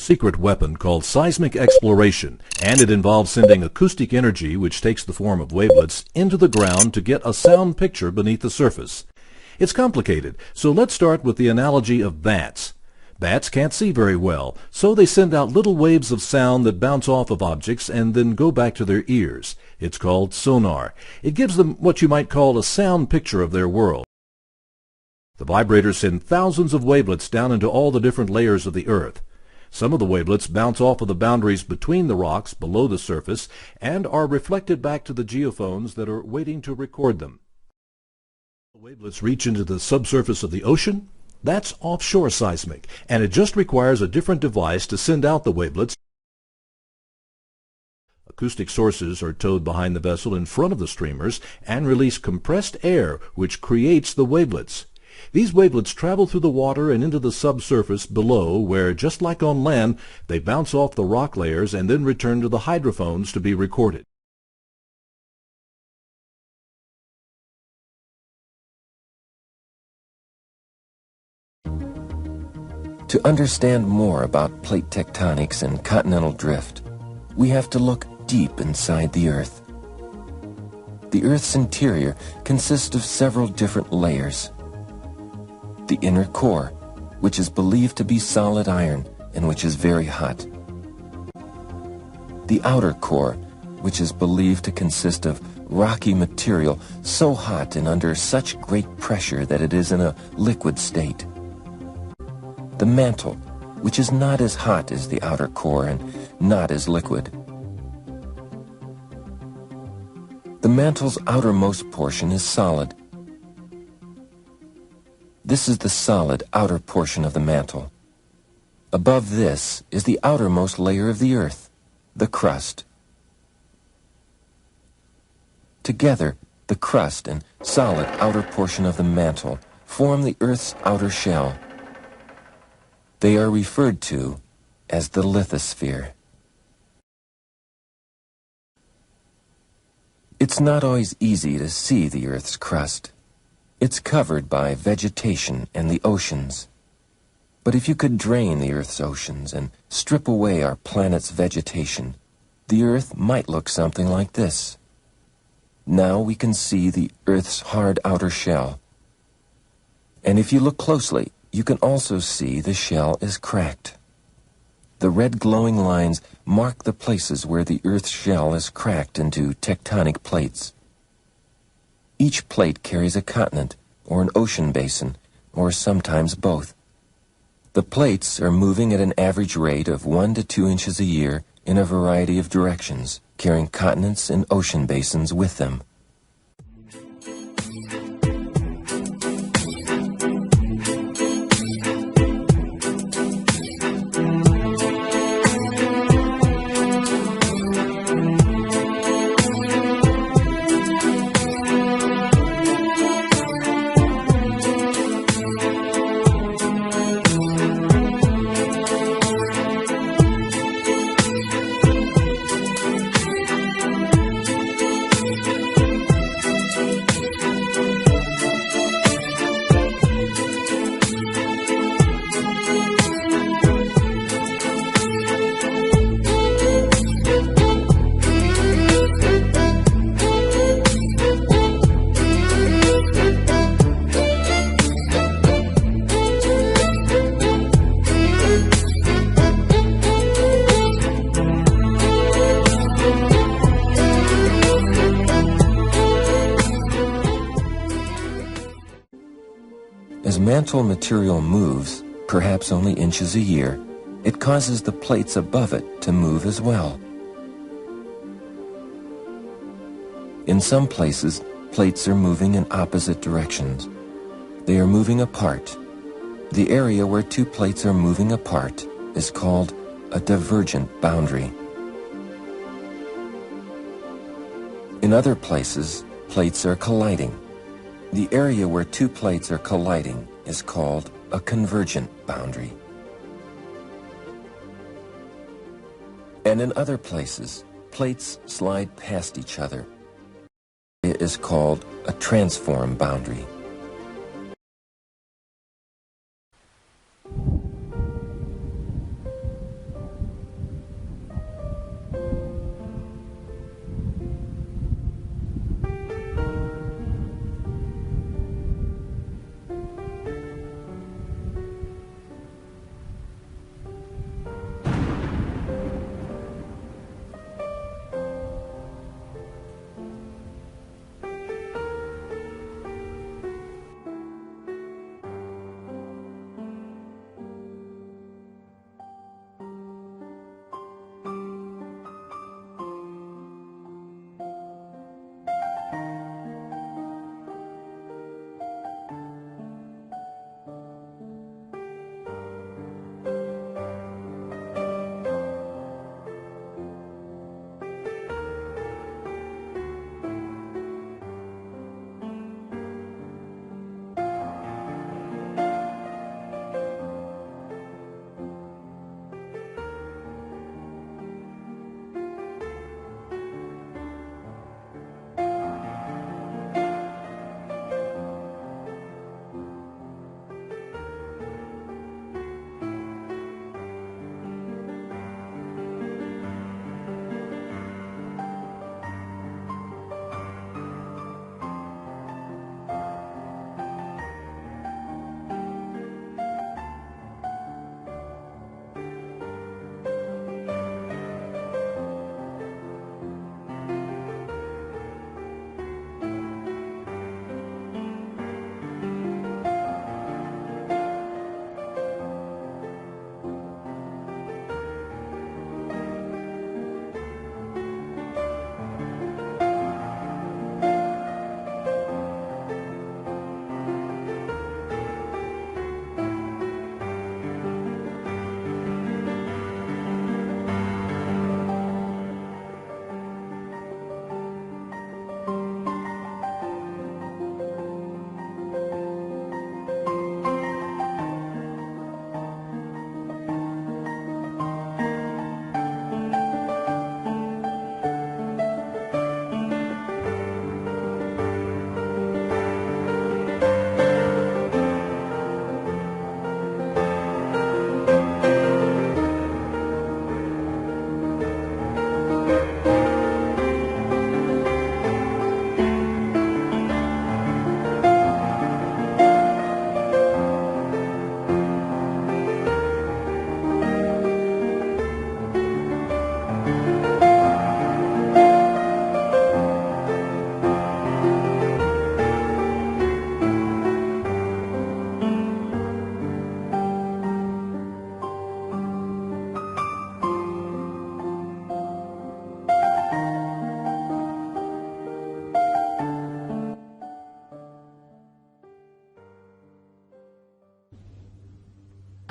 secret weapon called seismic exploration, and it involves sending acoustic energy, which takes the form of wavelets, into the ground to get a sound picture beneath the surface. It's complicated, so let's start with the analogy of bats. Bats can't see very well, so they send out little waves of sound that bounce off of objects and then go back to their ears. It's called sonar. It gives them what you might call a sound picture of their world. The vibrators send thousands of wavelets down into all the different layers of the earth. Some of the wavelets bounce off of the boundaries between the rocks below the surface and are reflected back to the geophones that are waiting to record them. The wavelets reach into the subsurface of the ocean. That's offshore seismic, and it just requires a different device to send out the wavelets. Acoustic sources are towed behind the vessel in front of the streamers and release compressed air, which creates the wavelets. These wavelets travel through the water and into the subsurface below, where, just like on land, they bounce off the rock layers and then return to the hydrophones to be recorded. To understand more about plate tectonics and continental drift, we have to look deep inside the Earth. The Earth's interior consists of several different layers. The inner core, which is believed to be solid iron and which is very hot. The outer core, which is believed to consist of rocky material so hot and under such great pressure that it is in a liquid state. The mantle, which is not as hot as the outer core and not as liquid. The mantle's outermost portion is solid. This is the solid outer portion of the mantle. Above this is the outermost layer of the Earth, the crust. Together, the crust and solid outer portion of the mantle form the Earth's outer shell. They are referred to as the lithosphere. It's not always easy to see the Earth's crust. It's covered by vegetation and the oceans. But if you could drain the Earth's oceans and strip away our planet's vegetation, the Earth might look something like this. Now we can see the Earth's hard outer shell. And if you look closely, you can also see the shell is cracked. The red glowing lines mark the places where the Earth's shell is cracked into tectonic plates. Each plate carries a continent or an ocean basin, or sometimes both. The plates are moving at an average rate of 1 to 2 inches a year in a variety of directions, carrying continents and ocean basins with them. As mantle material moves, perhaps only inches a year, it causes the plates above it to move as well. In some places, plates are moving in opposite directions. They are moving apart. The area where two plates are moving apart is called a divergent boundary. In other places, plates are colliding. The area where two plates are colliding is called a convergent boundary. And in other places, plates slide past each other. It is called a transform boundary.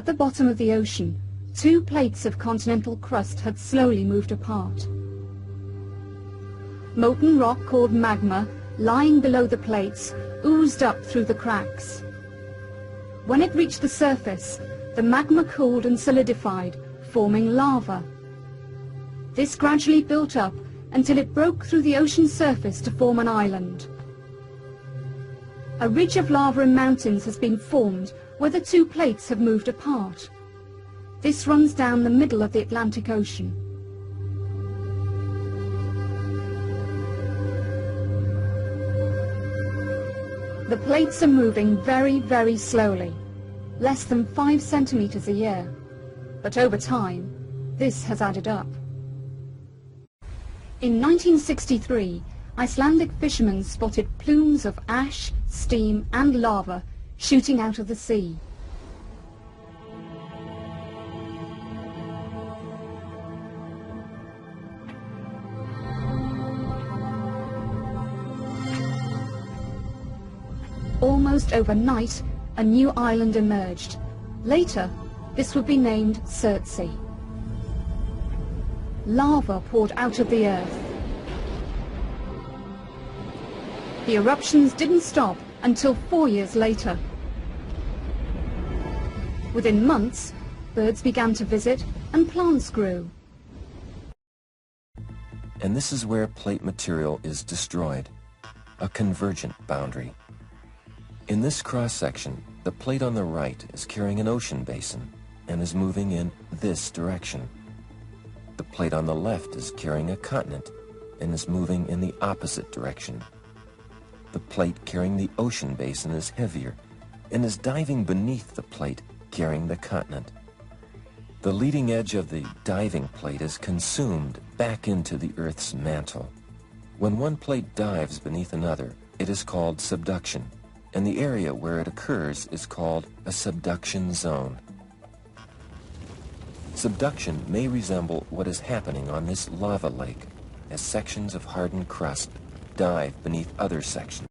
At the bottom of the ocean, two plates of continental crust had slowly moved apart. Molten rock called magma, lying below the plates, oozed up through the cracks. When it reached the surface, the magma cooled and solidified, forming lava. This gradually built up until it broke through the ocean surface to form an island. A ridge of lava and mountains has been formed where the two plates have moved apart. This runs down the middle of the Atlantic Ocean. The plates are moving very, very slowly, less than 5 centimeters a year. But over time, this has added up. In 1963, Icelandic fishermen spotted plumes of ash, steam and lava shooting out of the sea. Almost overnight, a new island emerged. Later, this would be named Surtsey. Lava poured out of the earth. The eruptions didn't stop until 4 years later. Within months, birds began to visit and plants grew. And this is where plate material is destroyed, a convergent boundary. In this cross-section, the plate on the right is carrying an ocean basin and is moving in this direction. The plate on the left is carrying a continent and is moving in the opposite direction. The plate carrying the ocean basin is heavier and is diving beneath the plate carrying the continent. The leading edge of the diving plate is consumed back into the Earth's mantle. When one plate dives beneath another, it is called subduction, and the area where it occurs is called a subduction zone. Subduction may resemble what is happening on this lava lake, as sections of hardened crust dive beneath other sections.